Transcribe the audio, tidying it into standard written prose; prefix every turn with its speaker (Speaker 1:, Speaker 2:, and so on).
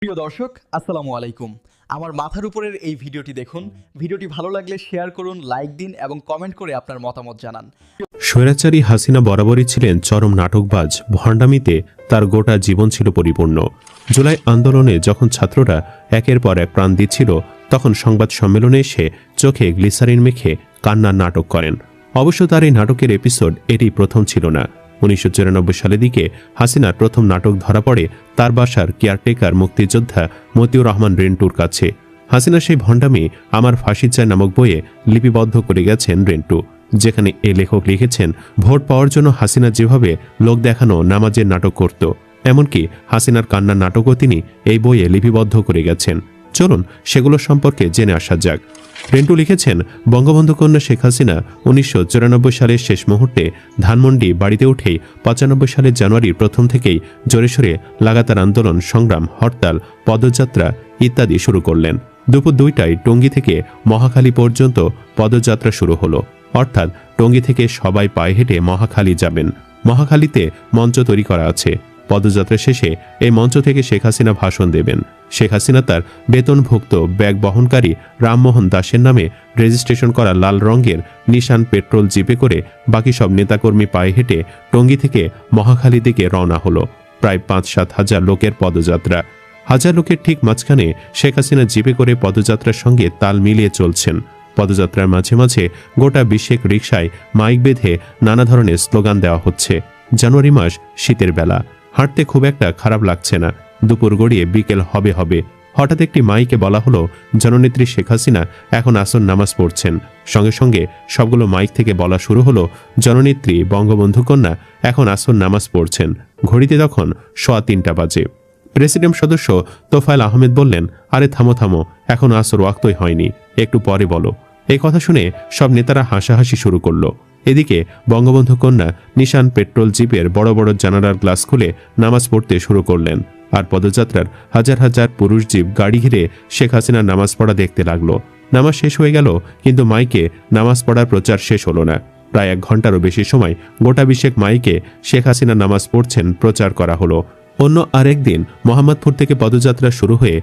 Speaker 1: প্রিয় দর্শক, আসসালামু আলাইকুম। আমার মাথার উপরের এই ভিডিওটি দেখুন। ভিডিওটি ভালো লাগলে শেয়ার করুন, লাইক দিন এবং কমেন্ট করে আপনার মতামত জানান।
Speaker 2: স্বৈরাচারী হাসিনা বরাবরই ছিলেন চরম নাটকবাজ। ভণ্ডামিতে তার গোটা জীবন ছিল পরিপূর্ণ। জুলাই আন্দোলনে যখন ছাত্ররা একের পর এক প্রাণ দিচ্ছিল, তখন সংবাদ সম্মেলনে এসে চোখে গ্লিসারিন মেখে কান্নার নাটক করেন। অবশ্য তার এই নাটকের এপিসোড এটি প্রথম ছিল না। 1994 সালের দিকে হাসিনার প্রথম নাটক ধরা পড়ে তার বাসার কেয়ারটেকার মুক্তিযোদ্ধা মতিউর রহমান রেন্টুর কাছে। হাসিনা সেই ভণ্ডামি আমার ফাঁসি চায় নামক বইয়ে লিপিবদ্ধ করে গেছেন রেন্টু, যেখানে এ লেখক লিখেছেন ভোট পাওয়ার জন্য হাসিনা যেভাবে লোক দেখানো নামাজের নাটক করত, এমনকি হাসিনার কান্নার নাটকও তিনি এই বইয়ে লিপিবদ্ধ করে গেছেন। চলুন সেগুলো সম্পর্কে জেনে আসা যাক। রেন্টু লিখেছেন, বঙ্গবন্ধু কন্যা শেখ হাসিনা 1994 সালের শেষ মুহূর্তে ধানমন্ডি বাড়িতে উঠেই 95 সালের জানুয়ারির প্রথম থেকেই জোরে সোরে লাগাতার আন্দোলন, সংগ্রাম, হরতাল, পদযাত্রা ইত্যাদি শুরু করলেন। দুপুর 2টায় টঙ্গী থেকে মহাখালী পর্যন্ত পদযাত্রা শুরু হলো। অর্থাৎ টঙ্গী থেকে সবাই পায়ে হেঁটে মহাখালী যাবেন। মহাখালীতে মঞ্চ তৈরি করা আছে। পদযাত্রা শেষে এই মঞ্চ থেকে শেখ হাসিনা ভাষণ দেবেন। শেখ হাসিনা তার বেতনভুক্ত ব্যাগ বহনকারী রামমোহন দাসের নামে রেজিস্ট্রেশন করা লাল রঙের নিশান পেট্রোল জিপে করে বাকি সব নেতাকর্মী পায়ে হেঁটে টঙ্গী থেকে মহাখালী দিকে রওনা হলো। প্রায় 5-7 হাজার লোকের পদযাত্রা। হাজার লোকের ঠিক মাঝখানে শেখ হাসিনা জিপে করে পদযাত্রার সঙ্গে তাল মিলিয়ে চলছেন। পদযাত্রার মাঝে মাঝে গোটা বিশ্বের রিকশায় মাইক বেঁধে নানা ধরনের স্লোগান দেওয়া হচ্ছে। জানুয়ারি মাস, শীতের বেলা, হাঁটতে খুব একটা খারাপ লাগছে না। দুপুর গড়িয়ে বিকেল হবে হবে। হঠাৎ একটি মাইকে বলা হলো, জননেত্রী শেখ হাসিনা এখন আসর নামাজ পড়ছেন। সঙ্গে সঙ্গে সবগুলো মাইক থেকে বলা শুরু হলো, জননেত্রী বঙ্গবন্ধু কন্যা এখন আসর নামাজ পড়ছেন। ঘড়িতে তখন 3:15 বাজে। প্রেসিডেন্ট সদস্য তোফায়েল আহমেদ বললেন, আরে থামো থামো, এখন আসর ওয়াক্তই হয়নি, একটু পরে বলো। এই কথা শুনে সব নেতারা হাসাহাসি শুরু করলো। এদিকে বঙ্গবন্ধু কন্যা নিশান পেট্রোল জিপের বড় বড় জানালার গ্লাস খুলে নামাজ পড়তে শুরু করলেন। আর পদযাত্রার হাজার হাজার পুরুষ জিপ গাড়ি ঘিরে শেখ হাসিনার নামাজ পড়া দেখতে লাগলো। নামাজ শেষ হয়ে গেল, কিন্তু মাইকে নামাজ পড়ার প্রচার শেষ হলো না। প্রায় 1 ঘন্টারও বেশি সময় গোটা বিশেক মাইকে শেখ হাসিনা নামাজ পড়ছেন প্রচার করা হলো। অন্য আরেকদিন মোহাম্মদপুর থেকে পদযাত্রা শুরু হয়ে